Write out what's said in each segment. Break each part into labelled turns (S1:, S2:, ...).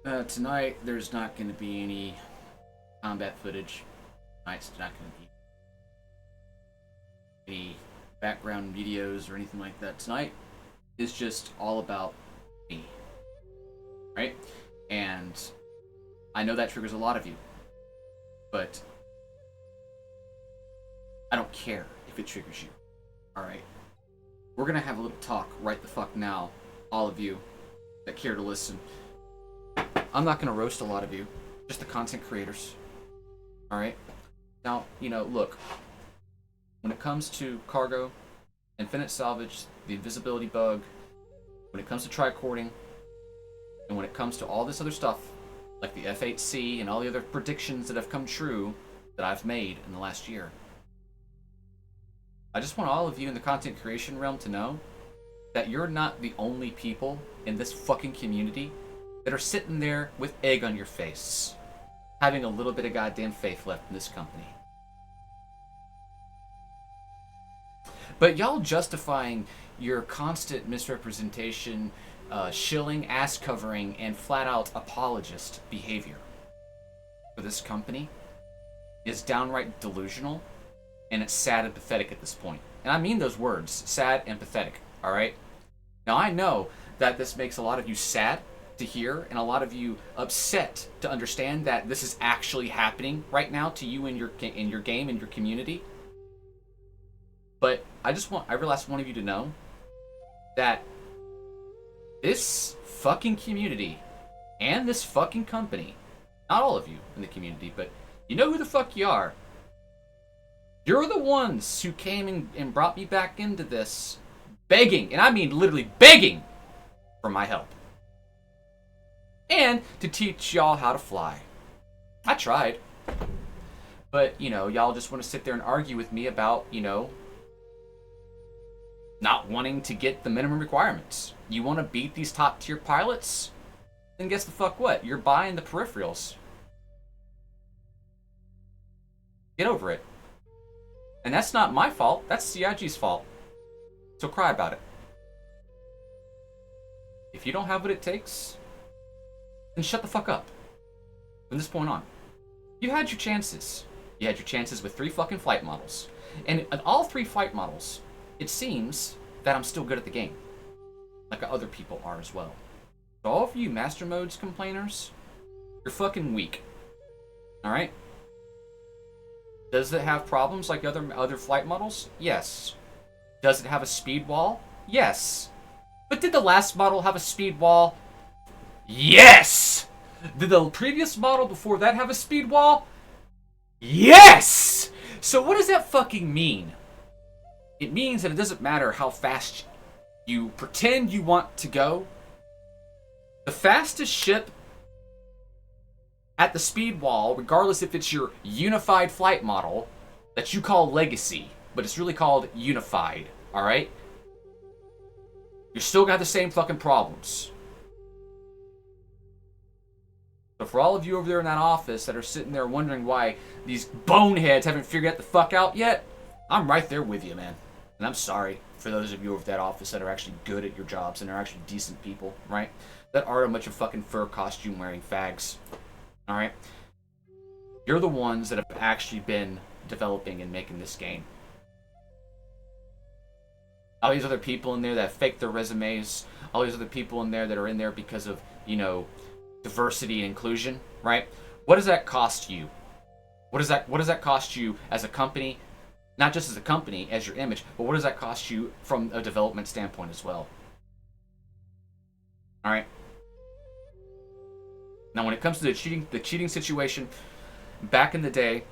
S1: Tonight, there's not going to be any combat footage. Tonight's not going to be any background videos or anything like that. Tonight is just all about me, right? And I know that triggers a lot of you, but I don't care if it triggers you. All right, we're gonna have a little talk right the fuck now, all of you that care to listen. I'm not gonna roast a lot of you, just the content creators. All right. Now, look. When it comes to cargo, infinite salvage, the invisibility bug, when it comes to tricording, and when it comes to all this other stuff, like the F8C and all the other predictions that have come true that I've made in the last year, I just want all of you in the content creation realm to know that you're not the only people in this fucking community that are sitting there with egg on your face, having a little bit of goddamn faith left in this company. But y'all justifying your constant misrepresentation, shilling, ass covering, and flat out apologist behavior for this company is downright delusional, and it's sad and pathetic at this point. And I mean those words, sad and pathetic, alright? Now I know that this makes a lot of you sad to hear, and a lot of you upset to understand that this is actually happening right now to you in your game, in your community. But every last one of you to know that this fucking community and this fucking company, not all of you in the community, but you know who the fuck you are. You're the ones who came and brought me back into this begging, and I mean literally begging, for my help. And to teach y'all how to fly. I tried. But, y'all just want to sit there and argue with me about, not wanting to get the minimum requirements. You want to beat these top tier pilots? Then guess the fuck what? You're buying the peripherals. Get over it. And that's not my fault. That's CIG's fault. So cry about it. If you don't have what it takes, then shut the fuck up. From this point on. You had your chances. You had your chances with 3 fucking flight models. And in all 3 flight models, it seems that I'm still good at the game. Like other people are as well. So all of you Master Modes complainers, you're fucking weak. Alright? Does it have problems like other flight models? Yes. Does it have a speed wall? Yes. But did the last model have a speed wall? Yes! Did the previous model before that have a speed wall? Yes! So what does that fucking mean? It means that it doesn't matter how fast you pretend you want to go. The fastest ship at the speed wall, regardless if it's your unified flight model that you call Legacy, but it's really called Unified, alright? You're still gonna have the same fucking problems. So for all of you over there in that office that are sitting there wondering why these boneheads haven't figured the fuck out yet, I'm right there with you, man. And I'm sorry for those of you over that office that are actually good at your jobs and are actually decent people, right? That aren't a bunch of fucking fur costume wearing fags. Alright? You're the ones that have actually been developing and making this game. All these other people in there that fake their resumes, all these other people in there that are in there because of, diversity and inclusion, right? What does that cost you? What does that cost you as a company? Not just as a company, as your image, but what does that cost you from a development standpoint as well? Alright? Now when it comes to the cheating situation, back in the day,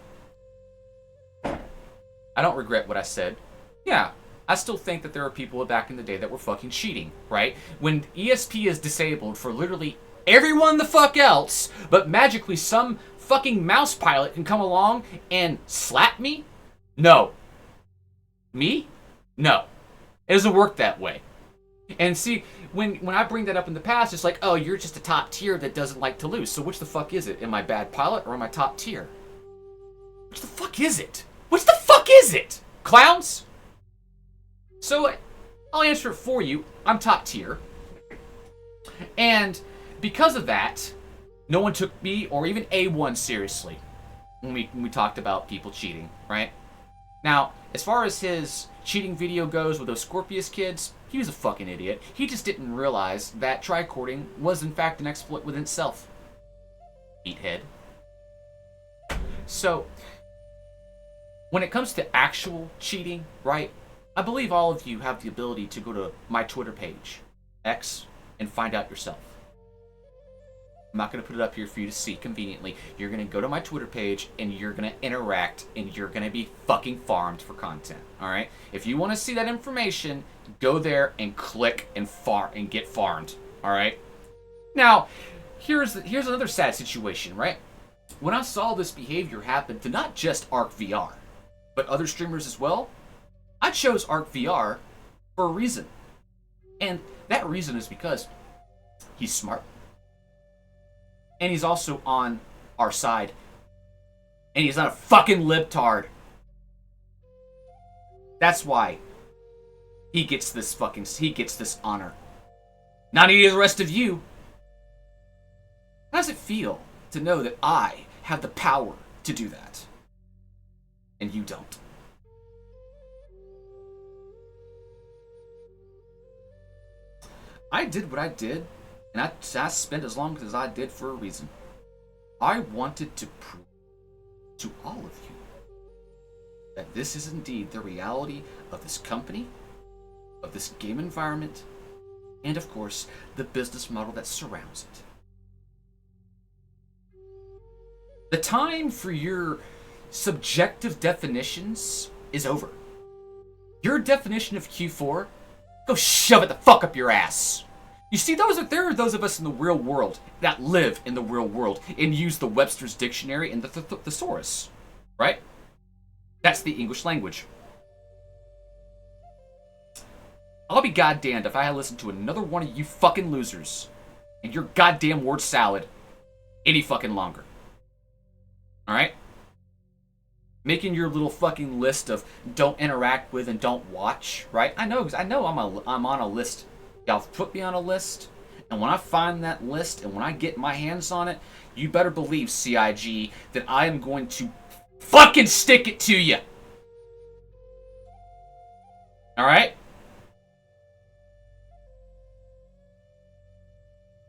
S1: I don't regret what I said. Yeah, I still think that there are people back in the day that were fucking cheating, right? When ESP is disabled for literally everyone the fuck else, but magically some fucking mouse pilot can come along and slap me? No. Me? No. It doesn't work that way. And see, when I bring that up in the past, it's like, oh, you're just a top tier that doesn't like to lose. So which the fuck is it? Am I bad pilot or am I top tier? Which the fuck is it? Which the fuck is it? Clowns? So, I'll answer it for you. I'm top tier. And because of that, No one took me or even A1 seriously when we talked about people cheating, right? Now, as far as his cheating video goes with those Scorpius kids, he was a fucking idiot. He just didn't realize that tricording was in fact an exploit within itself. Meathead. So, when it comes to actual cheating, right? I believe all of you have the ability to go to my Twitter page, X, and find out yourself. I'm not going to put it up here for you to see conveniently. You're going to go to my Twitter page and you're going to interact and you're going to be fucking farmed for content. All right? If you want to see that information, go there and click and get farmed. All right? Now, here's another sad situation, right? When I saw this behavior happen to not just Arc VR, but other streamers as well, I chose Arc VR for a reason. And that reason is because he's smart. And he's also on our side. And he's not a fucking libtard. That's why he gets this honor. Not any of the rest of you. How does it feel to know that I have the power to do that? And you don't. I did what I did. And I spent as long as I did for a reason. I wanted to prove to all of you that this is indeed the reality of this company, of this game environment, and of course, the business model that surrounds it. The time for your subjective definitions is over. Your definition of Q4, go shove it the fuck up your ass. You see, there are those of us in the real world that live in the real world and use the Webster's Dictionary and the thesaurus, right? That's the English language. I'll be goddamned if I listen to another one of you fucking losers and your goddamn word salad any fucking longer. Alright? Making your little fucking list of don't interact with and don't watch, right? I know I'm on a list. Y'all put me on a list, and when I find that list and when I get my hands on it, you better believe, CIG, that I am going to fucking stick it to you. Alright?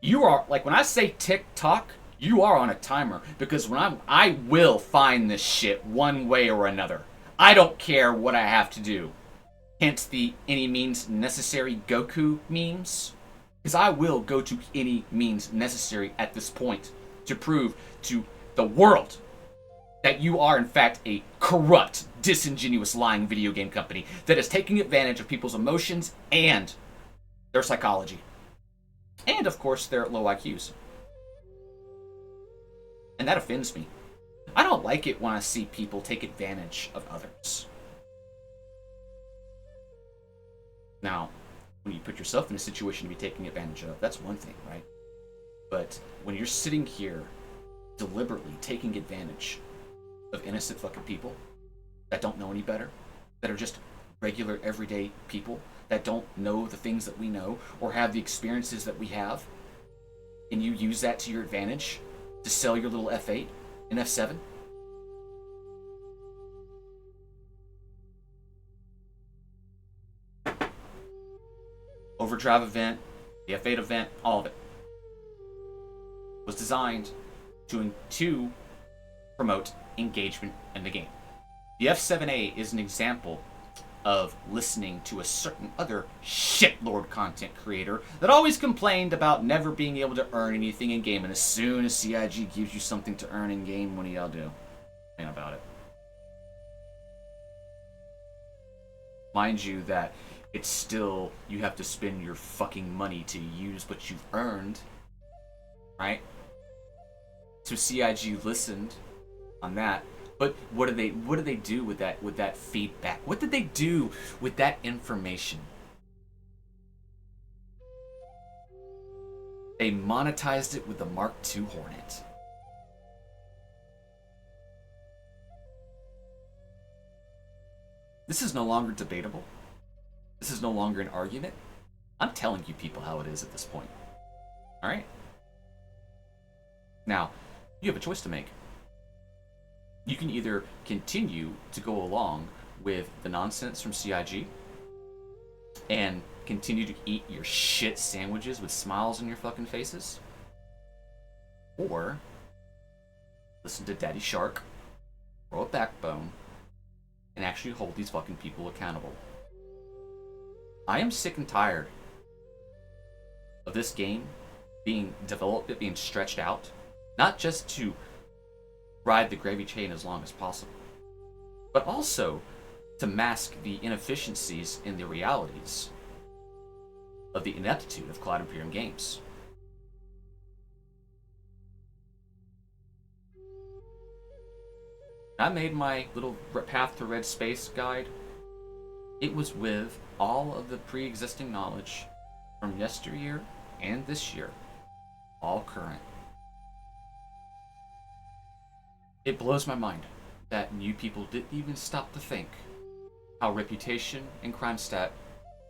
S1: You are, like, when I say tick-tock, you are on a timer, because I will find this shit one way or another. I don't care what I have to do. Hence the any means necessary Goku memes. Because I will go to any means necessary at this point to prove to the world that you are in fact a corrupt, disingenuous, lying video game company that is taking advantage of people's emotions and their psychology. And of course their low IQs. And that offends me. I don't like it when I see people take advantage of others. Now, when you put yourself in a situation to be taken advantage of, that's one thing, right? But when you're sitting here deliberately taking advantage of innocent fucking people that don't know any better, that are just regular everyday people that don't know the things that we know or have the experiences that we have, and you use that to your advantage to sell your little F8 and F7, Overdrive event, the F8 event, all of it was designed to promote engagement in the game. The F7A is an example of listening to a certain other shitlord content creator that always complained about never being able to earn anything in game, and as soon as CIG gives you something to earn in game, what do y'all do? Think about it. Mind you that it's still, you have to spend your fucking money to use what you've earned, right? So CIG listened on that, but what do they do with that feedback? What did they do with that information? They monetized it with the Mark II Hornet. This is no longer debatable. This is no longer an argument. I'm telling you people how it is at this point. Alright? Now, you have a choice to make. You can either continue to go along with the nonsense from CIG and continue to eat your shit sandwiches with smiles on your fucking faces, or listen to Daddy Shark, grow a backbone, and actually hold these fucking people accountable. I am sick and tired of this game being developed, it being stretched out, not just to ride the gravy train as long as possible, but also to mask the inefficiencies in the realities of the ineptitude of Cloud Imperium Games. I made my little Path to Red Space guide. It was with all of the pre-existing knowledge from yesteryear and this year, all current. It blows my mind that you people didn't even stop to think how reputation and crime stat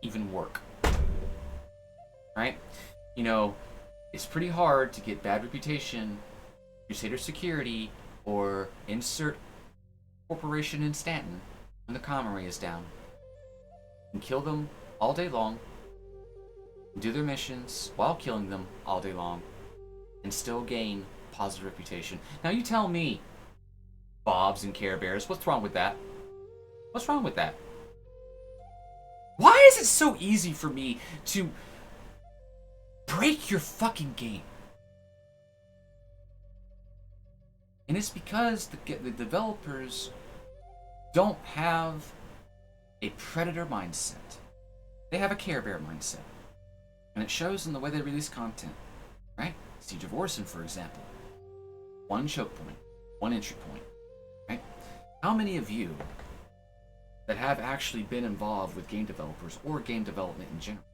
S1: even work. Right? You know, it's pretty hard to get bad reputation, Crusader Security, or insert corporation in Stanton when the comm array is down. You can kill them all day long, do their missions while killing them all day long, and still gain positive reputation. Now you tell me, Bobs and Care Bears, what's wrong with that? What's wrong with that? Why is it so easy for me to break your fucking game? And it's because the developers don't have a Predator mindset. They have a Care Bear mindset. And it shows in the way they release content, right? Siege of Orison, for example. One choke point, one entry point, right? How many of you that have actually been involved with game developers or game development in general,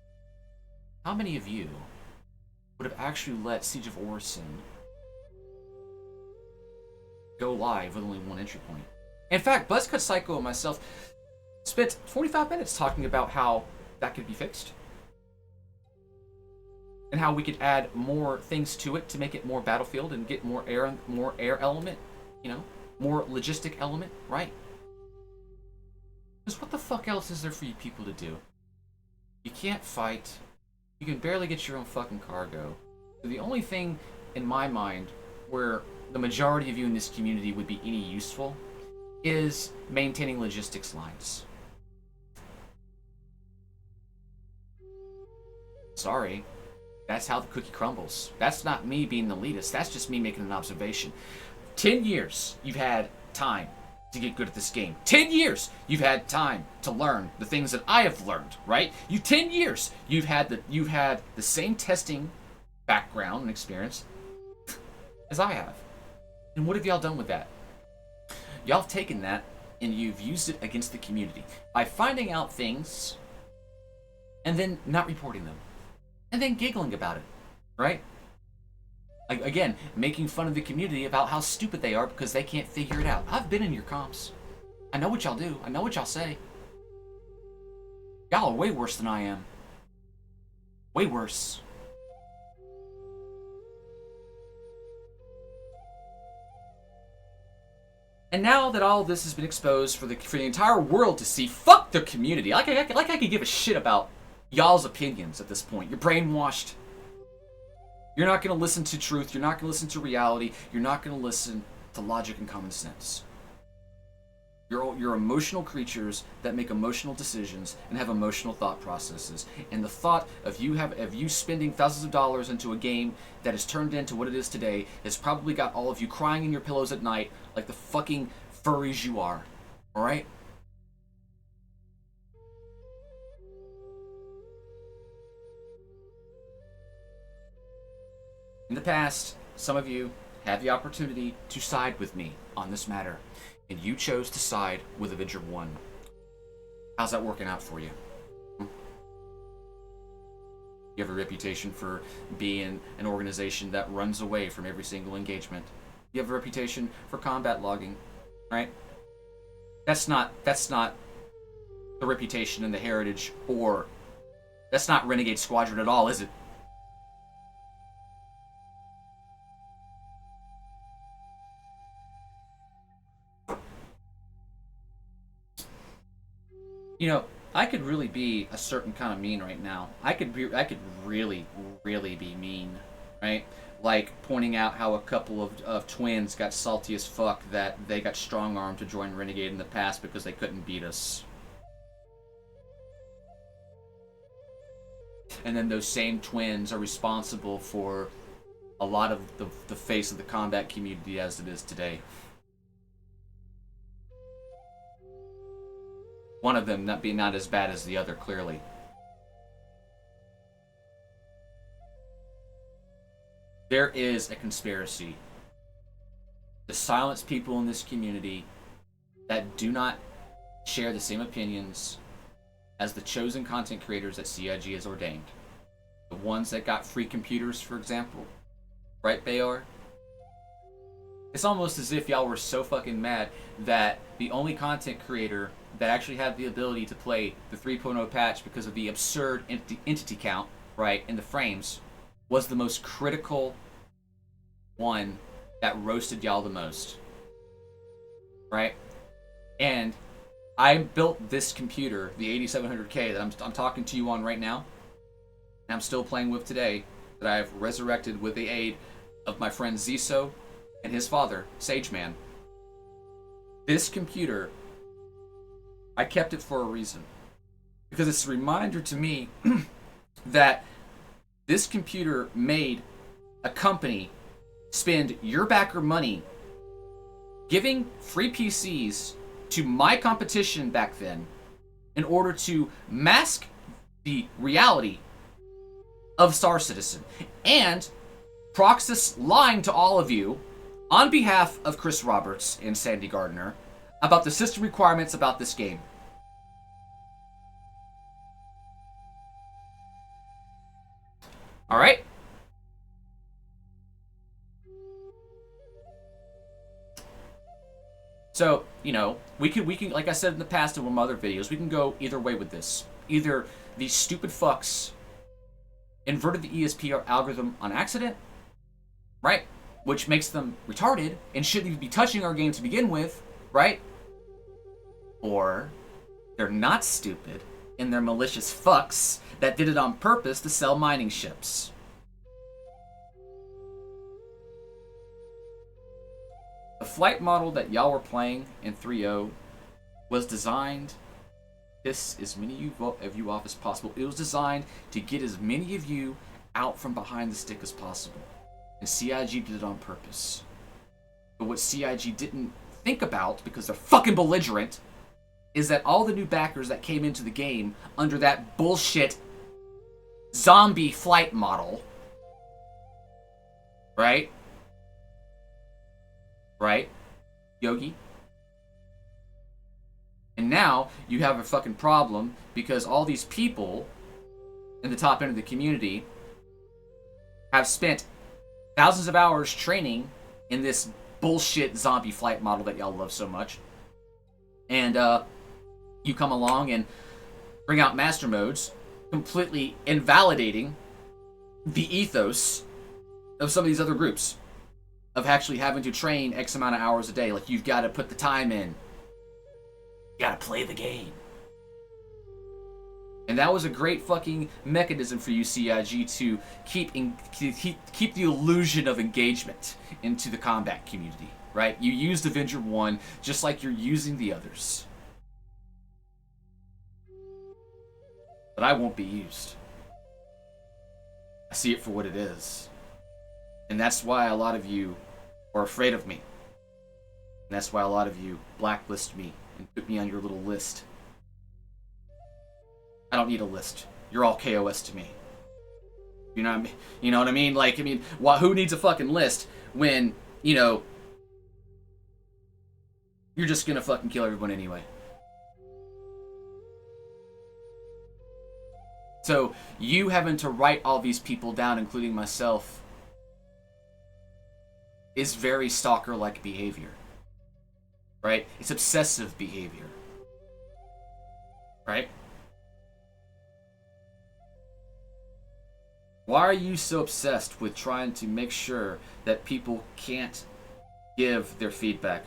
S1: how many of you would have actually let Siege of Orison go live with only one entry point? In fact, Buzzcut Psycho and myself spent 45 minutes talking about how that could be fixed. And how we could add more things to it to make it more Battlefield and get more air element, you know, more logistic element, right? Because what the fuck else is there for you people to do? You can't fight. You can barely get your own fucking cargo. So the only thing in my mind where the majority of you in this community would be any useful is maintaining logistics lines. Sorry. That's how the cookie crumbles. That's not me being the elitist. That's just me making an observation. 10 years you've had time to get good at this game. 10 years you've had time to learn the things that I have learned, right? 10 years you've had the same testing background and experience as I have. And what have y'all done with that? Y'all have taken that and you've used it against the community by finding out things and then not reporting them. And then giggling about it, right? Again, making fun of the community about how stupid they are because they can't figure it out. I've been in your comms. I know what y'all do. I know what y'all say. Y'all are way worse than I am. Way worse. And now that all of this has been exposed for the entire world to see, fuck the community. Like I could give a shit about y'all's opinions at this point. You're brainwashed. You're not going to listen to truth. You're not going to listen to reality. You're not going to listen to logic and common sense. You're emotional creatures that make emotional decisions and have emotional thought processes. And the thought of you spending thousands of dollars into a game that has turned into what it is today has probably got all of you crying in your pillows at night like the fucking furries you are. All right? In the past, some of you had the opportunity to side with me on this matter, and you chose to side with Avenger 1. How's that working out for you? You have a reputation for being an organization that runs away from every single engagement. You have a reputation for combat logging, right? That's not the reputation and the heritage, or that's not Renegade Squadron at all, is it? You know, I could really be a certain kind of mean right now. I could really, really be mean, right? Like pointing out how a couple of twins got salty as fuck that they got strong armed to join Renegade in the past because they couldn't beat us. And then those same twins are responsible for a lot of the face of the combat community as it is today. One of them not being not as bad as the other, clearly. There is a conspiracy to silence people in this community that do not share the same opinions as the chosen content creators that CIG has ordained. The ones that got free computers, for example. Right, Bayor? It's almost as if y'all were so fucking mad that the only content creator that actually had the ability to play the 3.0 patch because of the absurd entity count, right, in the frames, was the most critical one that roasted y'all the most. Right? And I built this computer, the 8700K that I'm talking to you on right now, and I'm still playing with today, that I've resurrected with the aid of my friend Ziso and his father, Sageman. This computer, I kept it for a reason. Because it's a reminder to me that this computer made a company spend your backer money giving free PCs to my competition back then in order to mask the reality of Star Citizen. And Proxus lying to all of you on behalf of Chris Roberts and Sandy Gardner about the system requirements about this game. All right? So, you know, we can, like I said in the past in one of my other videos, we can go either way with this. Either these stupid fucks inverted the ESP algorithm on accident, right? Which makes them retarded and shouldn't even be touching our game to begin with, right? Or they're not stupid and they're malicious fucks that did it on purpose to sell mining ships. The flight model that y'all were playing in 3.0 was designed to piss as many of you off as possible. It was designed to get as many of you out from behind the stick as possible. And CIG did it on purpose. But what CIG didn't think about, because they're fucking belligerent, is that all the new backers that came into the game under that bullshit zombie flight model, right? Right? Yogi? And now you have a fucking problem because all these people in the top end of the community have spent thousands of hours training in this bullshit zombie flight model that y'all love so much. And you come along and bring out master modes, completely invalidating the ethos of some of these other groups. Of actually having to train X amount of hours a day. Like, you've got to put the time in. You got to play the game. And that was a great fucking mechanism for you, CIG, to keep the illusion of engagement into the combat community, right? You used Avenger 1 just like you're using the others. But I won't be used. I see it for what it is. And that's why a lot of you are afraid of me. And that's why a lot of you blacklist me and put me on your little list. I don't need a list. You're all KOS to me. You know what I mean? You know what I mean? Like, I mean, who needs a fucking list when, you know, you're just gonna fucking kill everyone anyway. So, you having to write all these people down, including myself, is very stalker-like behavior. Right? It's obsessive behavior. Right? Why are you so obsessed with trying to make sure that people can't give their feedback?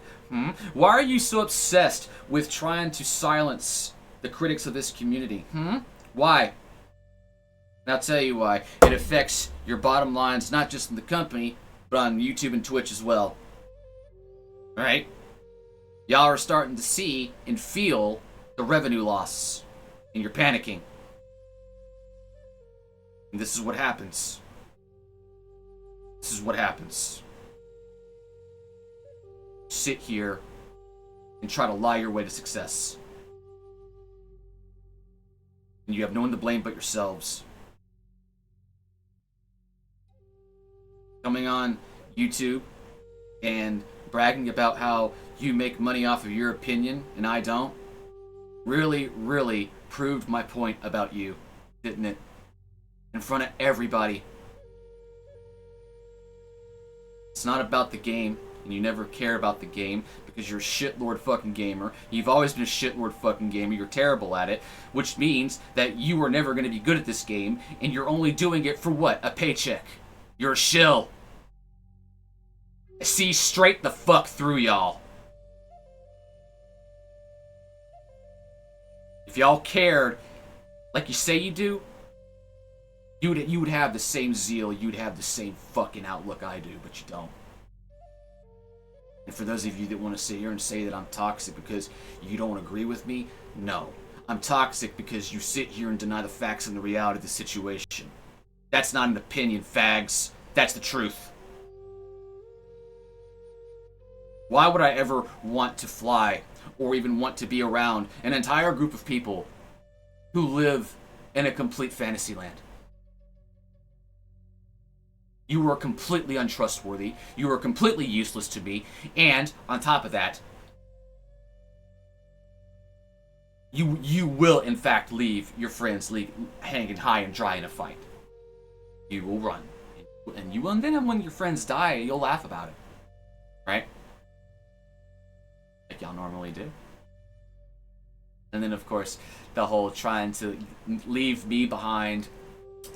S1: Why are you so obsessed with trying to silence the critics of this community. Why? And I'll tell you why. It affects your bottom lines, not just in the company, but on YouTube and Twitch as well. Right? Y'all are starting to see and feel the revenue loss, and you're panicking. And this is what happens. This is what happens. Sit here and try to lie your way to success. And you have no one to blame but yourselves. Coming on YouTube and bragging about how you make money off of your opinion and I don't, really proved my point about you, didn't it? In front of everybody. It's not about the game, and you never care about the game because you're a shitlord fucking gamer. You've always been a shitlord fucking gamer. You're terrible at it, which means that you are never going to be good at this game, and you're only doing it for what? A paycheck. You're a shill. I see straight the fuck through y'all. If y'all cared like you say you do, you would have the same zeal, you'd have the same fucking outlook I do, but you don't. And for those of you that want to sit here and say that I'm toxic because you don't agree with me, no. I'm toxic because you sit here and deny the facts and the reality of the situation. That's not an opinion, fags. That's the truth. Why would I ever want to fly or even want to be around an entire group of people who live in a complete fantasy land? You are completely untrustworthy. You are completely useless to me. And on top of that, you will in fact leave your friends hanging high and dry in a fight. You will run. And then when your friends die, you'll laugh about it. Right? Like y'all normally do. And then of course, the whole trying to leave me behind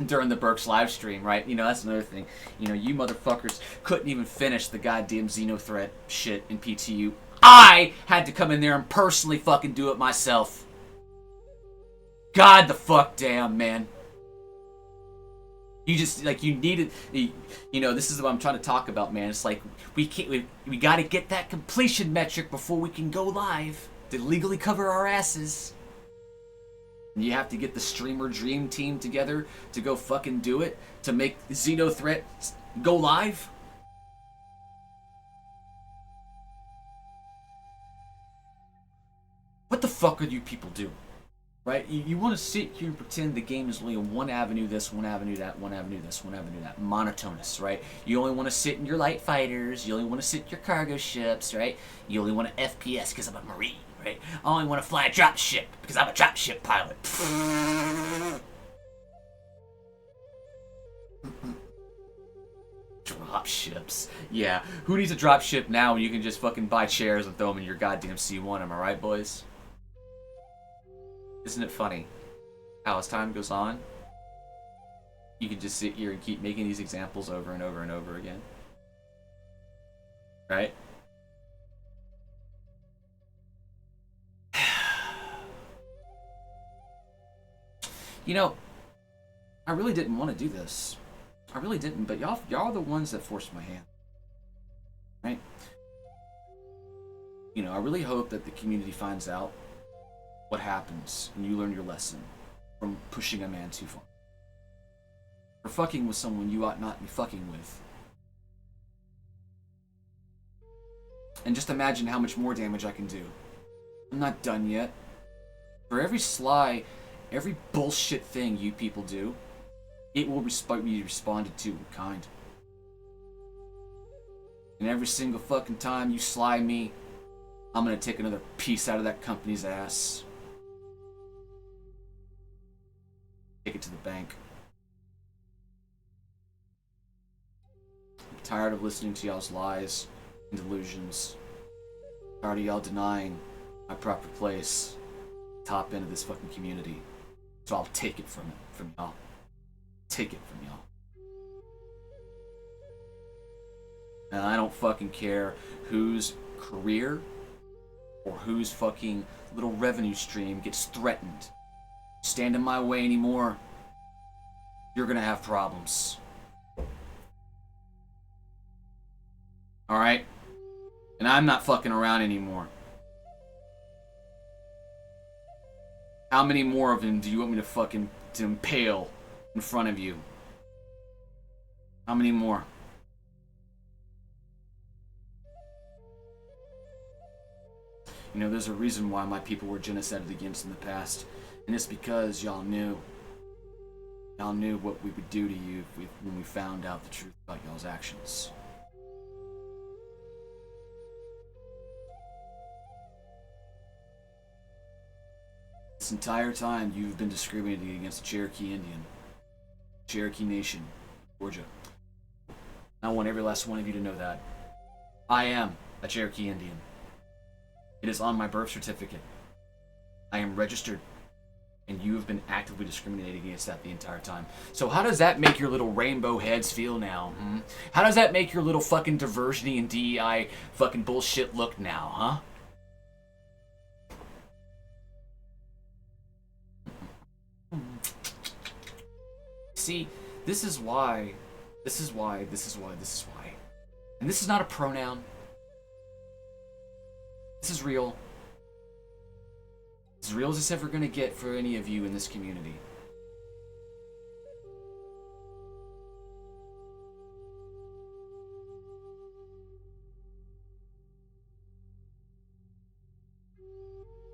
S1: during the Burks live stream, right? You know, that's another thing. You know, you motherfuckers couldn't even finish the goddamn Xenothreat shit in PTU. I had to come in there and personally fucking do it myself. God the fuck damn, man. You just, like, you needed, you know, this is what I'm trying to talk about, man. It's like, we gotta get that completion metric before we can go live to legally cover our asses. And you have to get the streamer dream team together to go fucking do it, to make Xenothreat go live. What the fuck are you people doing? Right? You want to sit here and pretend the game is only one avenue this, one avenue that, one avenue this, one avenue that. Monotonous, right? You only want to sit in your light fighters. You only want to sit in your cargo ships, right? You only want an FPS because I'm a Marine, right? I only want to fly a drop ship because I'm a drop ship pilot. Drop ships. Yeah, who needs a drop ship now when you can just fucking buy chairs and throw them in your goddamn C1, am I right, boys? Isn't it funny how as time goes on, you can just sit here and keep making these examples over and over and over again? Right? You know, I really didn't want to do this. I really didn't, but y'all are the ones that forced my hand. Right? You know, I really hope that the community finds out what happens and you learn your lesson from pushing a man too far. Or fucking with someone you ought not be fucking with. And just imagine how much more damage I can do. I'm not done yet. For every sly, every bullshit thing you people do, it will be responded to in kind. And every single fucking time you sly me, I'm gonna take another piece out of that company's ass. Take it to the bank. I'm tired of listening to y'all's lies and delusions. I'm tired of y'all denying my proper place, top end of this fucking community. So I'll take it from y'all. Take it from y'all. And I don't fucking care whose career, or whose fucking little revenue stream gets threatened. Stand in my way anymore, you're gonna have problems. Alright? And I'm not fucking around anymore. How many more of them do you want me to fucking to impale in front of you? How many more? You know, there's a reason why my people were genocided against in the past. And it's because y'all knew. Y'all knew what we would do to you when we found out the truth about y'all's actions. This entire time, you've been discriminating against the Cherokee Indian. Cherokee Nation, Georgia. I want every last one of you to know that. I am a Cherokee Indian. It is on my birth certificate. I am registered. And you have been actively discriminating against that the entire time. So how does that make your little rainbow heads feel now? How does that make your little fucking diversity and DEI fucking bullshit look now, huh? See, this is why. And this is not a pronoun. This is real. As real as it's ever gonna get for any of you in this community.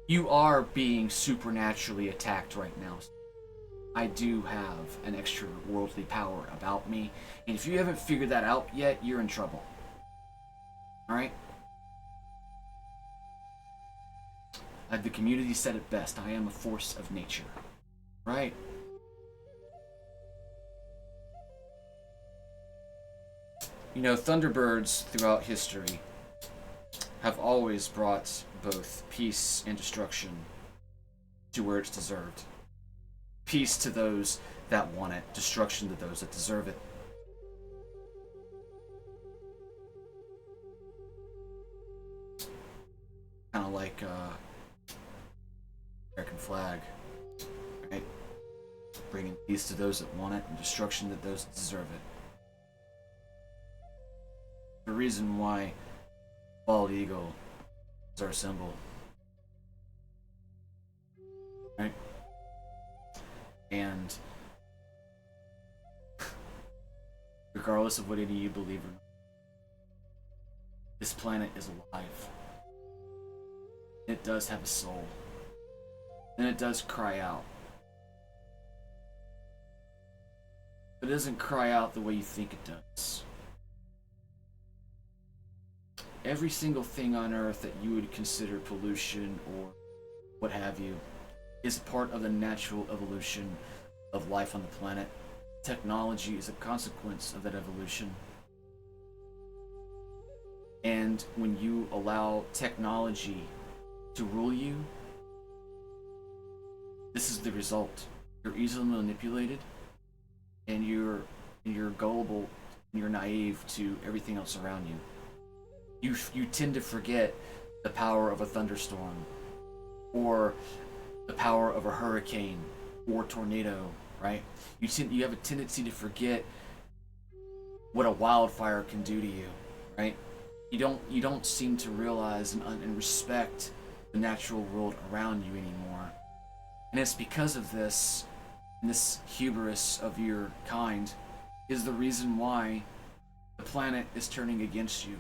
S1: You are being supernaturally attacked right now. I do have an extra worldly power about me, and if you haven't figured that out yet, you're in trouble. Alright? The community said it best. I am a force of nature. Right? You know, Thunderbirds throughout history have always brought both peace and destruction to where it's deserved. Peace to those that want it, destruction to those that deserve it. Kind of like, American flag, right? Bringing peace to those that want it and destruction to those that deserve it. The reason why bald eagle is our symbol, right? And regardless of what any of you believe or not, this planet is alive. It does have a soul. And it does cry out. But it doesn't cry out the way you think it does. Every single thing on Earth that you would consider pollution or what have you is a part of the natural evolution of life on the planet. Technology is a consequence of that evolution. And when you allow technology to rule you, this is the result. You're easily manipulated, and you're gullible, and you're naive to everything else around you. You tend to forget the power of a thunderstorm, or the power of a hurricane, or tornado, right? You have a tendency to forget what a wildfire can do to you, right? You don't seem to realize and respect the natural world around you anymore. And it's because of this, and this hubris of your kind, is the reason why the planet is turning against you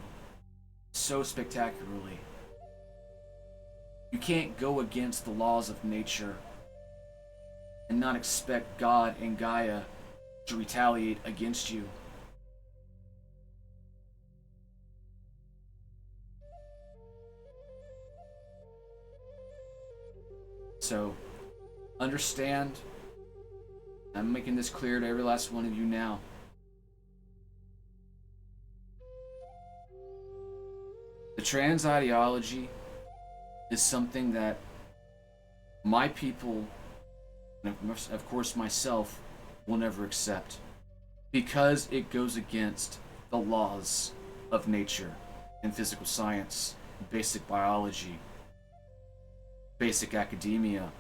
S1: so spectacularly. You can't go against the laws of nature and not expect God and Gaia to retaliate against you. So, understand, I'm making this clear to every last one of you now. The trans ideology is something that my people, and of course myself, will never accept, because it goes against the laws of nature and physical science, basic biology, basic academia.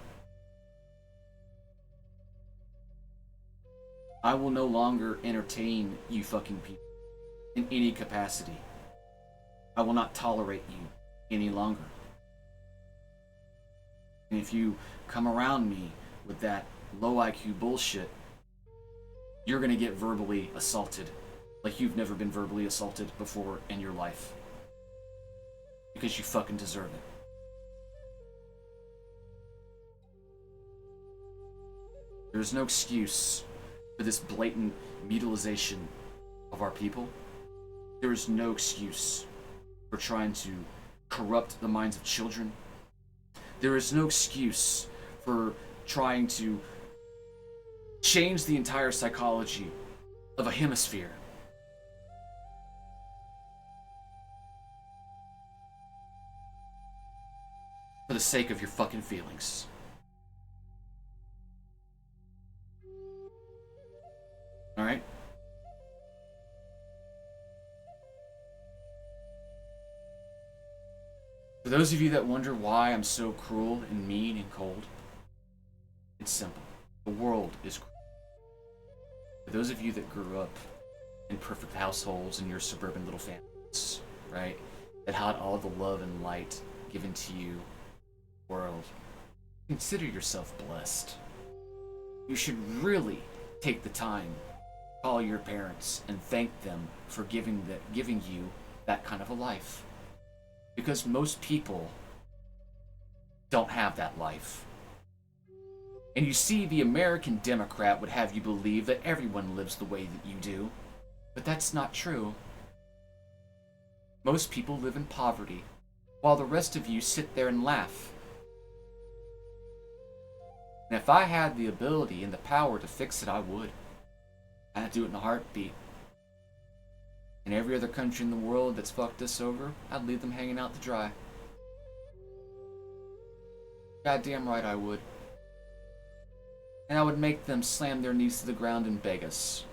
S1: I will no longer entertain you fucking people in any capacity. I will not tolerate you any longer. And if you come around me with that low IQ bullshit, you're gonna get verbally assaulted like you've never been verbally assaulted before in your life. Because you fucking deserve it. There's no excuse for this blatant mutilization of our people. There is no excuse for trying to corrupt the minds of children. There is no excuse for trying to change the entire psychology of a hemisphere. For the sake of your fucking feelings. Alright? For those of you that wonder why I'm so cruel and mean and cold, it's simple. The world is cruel. For those of you that grew up in perfect households in your suburban little families, right? That had all the love and light given to you, world, consider yourself blessed. You should really take the time, call your parents, and thank them for giving you that kind of a life. Because most people don't have that life. And you see, the American Democrat would have you believe that everyone lives the way that you do. But that's not true. Most people live in poverty, while the rest of you sit there and laugh. And if I had the ability and the power to fix it, I would. I'd do it in a heartbeat. And every other country in the world that's fucked us over, I'd leave them hanging out to dry. Goddamn right I would. And I would make them slam their knees to the ground and beg us.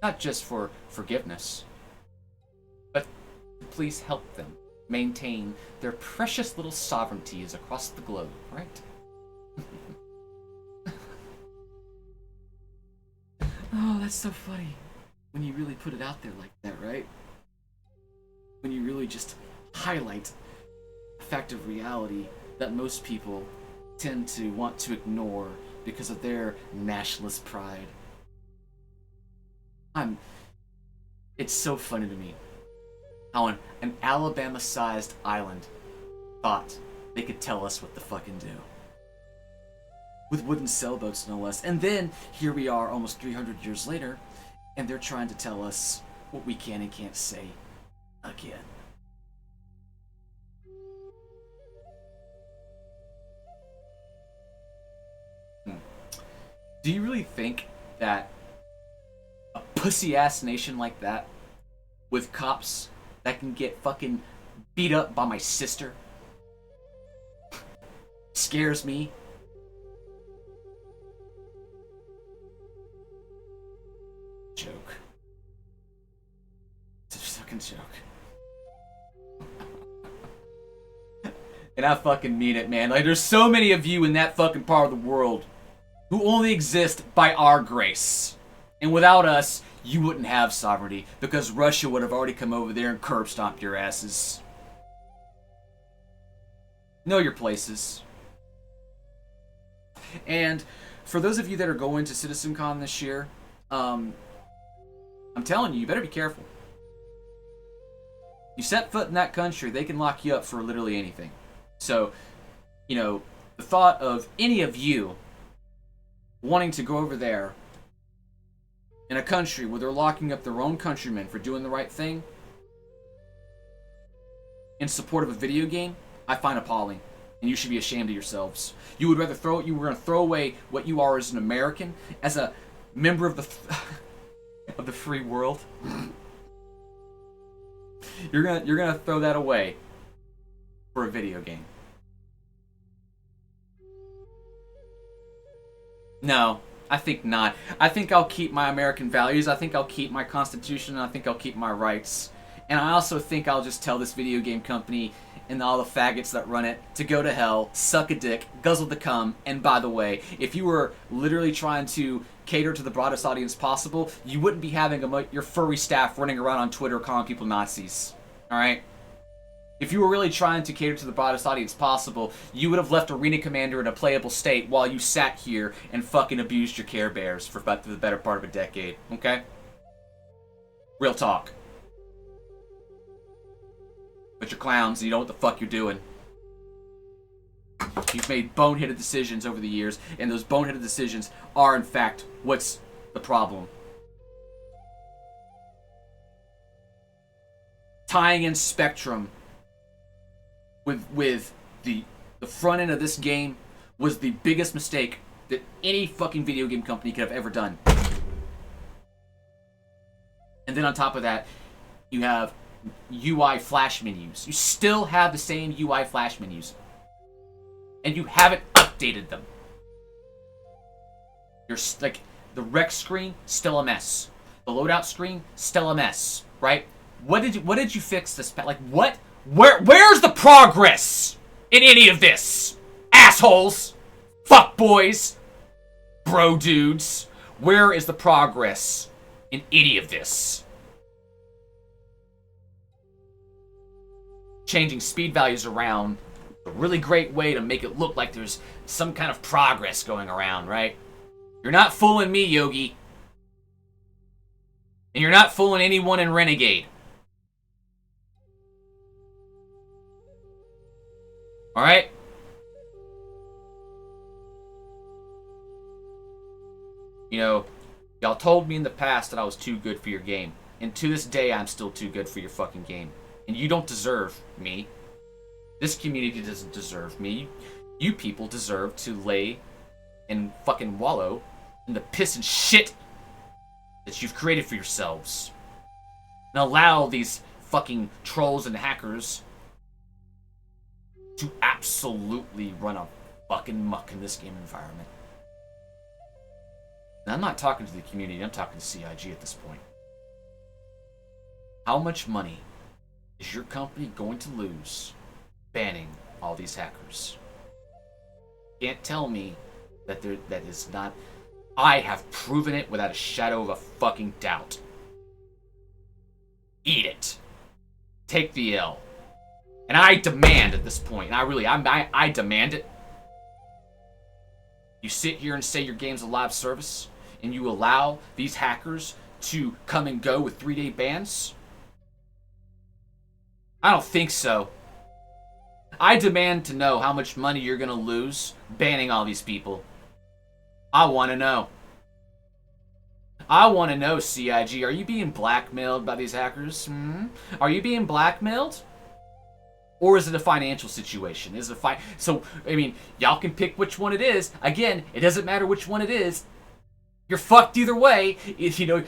S1: Not just for forgiveness, but to please help them maintain their precious little sovereignties across the globe, right? Oh, that's so funny. When you really put it out there like that, right? When you really just highlight a fact of reality that most people tend to want to ignore because of their nationalist pride. It's so funny to me how an Alabama-sized island thought they could tell us what to fucking do. With wooden sailboats, no less. And then, here we are almost 300 years later, and they're trying to tell us what we can and can't say again. Do you really think that a pussy-ass nation like that, with cops that can get fucking beat up by my sister, scares me? Joke. It's a fucking joke. And I fucking mean it, man. Like, there's so many of you in that fucking part of the world who only exist by our grace. And without us, you wouldn't have sovereignty, because Russia would have already come over there and curb stomped your asses. Know your places. And for those of you that are going to CitizenCon this year, I'm telling you, you better be careful. You set foot in that country, they can lock you up for literally anything. So, you know, the thought of any of you wanting to go over there in a country where they're locking up their own countrymen for doing the right thing in support of a video game, I find appalling. And you should be ashamed of yourselves. You would rather you were going to throw away what you are as an American, as a member of the of the free world. You're gonna throw that away for a video game. No, I think not. I think I'll keep my American values. I think I'll keep my Constitution. And I think I'll keep my rights. And I also think I'll just tell this video game company and all the faggots that run it to go to hell, suck a dick, guzzle the cum, and by the way, if you were literally trying to cater to the broadest audience possible, you wouldn't be having your furry staff running around on Twitter calling people Nazis. Alright? If you were really trying to cater to the broadest audience possible, you would have left Arena Commander in a playable state while you sat here and fucking abused your Care Bears for about the better part of a decade. Okay? Real talk. But you're clowns and you know what the fuck you're doing. You've made boneheaded decisions over the years, and those boneheaded decisions are, in fact, what's the problem. Tying in Spectrum with the front end of this game was the biggest mistake that any fucking video game company could have ever done. And then on top of that, you have UI flash menus. You still have the same UI flash menus. And you haven't updated them. You're like, the rec screen, still a mess. The loadout screen, still a mess, right? What did you fix this? Like, what? Where's the progress in any of this? Assholes! Fuck boys! Bro dudes! Where is the progress in any of this? Changing speed values around, a really great way to make it look like there's some kind of progress going around, right? You're not fooling me, Yogi. And you're not fooling anyone in Renegade. Alright? You know, y'all told me in the past that I was too good for your game. And to this day, I'm still too good for your fucking game. And you don't deserve me. This community doesn't deserve me. You people deserve to lay and fucking wallow in the piss and shit that you've created for yourselves. And allow these fucking trolls and hackers to absolutely run a fucking muck in this game environment. And I'm not talking to the community, I'm talking to CIG at this point. How much money is your company going to lose banning all these hackers? Can't tell me that that is not... I have proven it without a shadow of a fucking doubt. Eat it. Take the L. And I demand at this point, and I demand it. You sit here and say your game's a live service, and you allow these hackers to come and go with 3-day bans? I don't think so. I demand to know how much money you're gonna lose banning all these people. I want to know. I want to know, CIG, are you being blackmailed by these hackers? Are you being blackmailed? Or is it a financial situation? Is it so, I mean, y'all can pick which one it is. Again, it doesn't matter which one it is. You're fucked either way. If you know,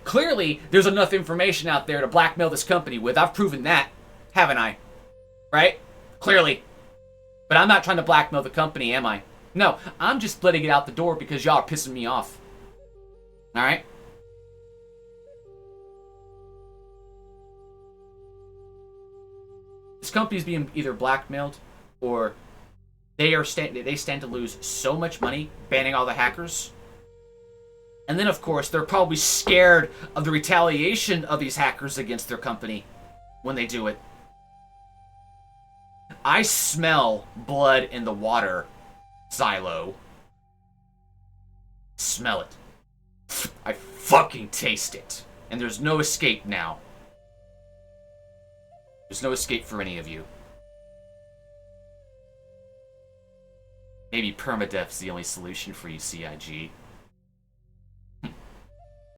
S1: clearly there's enough information out there to blackmail this company with. I've proven that, haven't I? Right? Clearly. But I'm not trying to blackmail the company, am I? No, I'm just letting it out the door because y'all are pissing me off. Alright? This company's being either blackmailed or they stand to lose so much money banning all the hackers. And then, of course, they're probably scared of the retaliation of these hackers against their company when they do it. I smell blood in the water, Xylo. Smell it. I fucking taste it. And there's no escape now. There's no escape for any of you. Maybe permadeath's the only solution for you, CIG.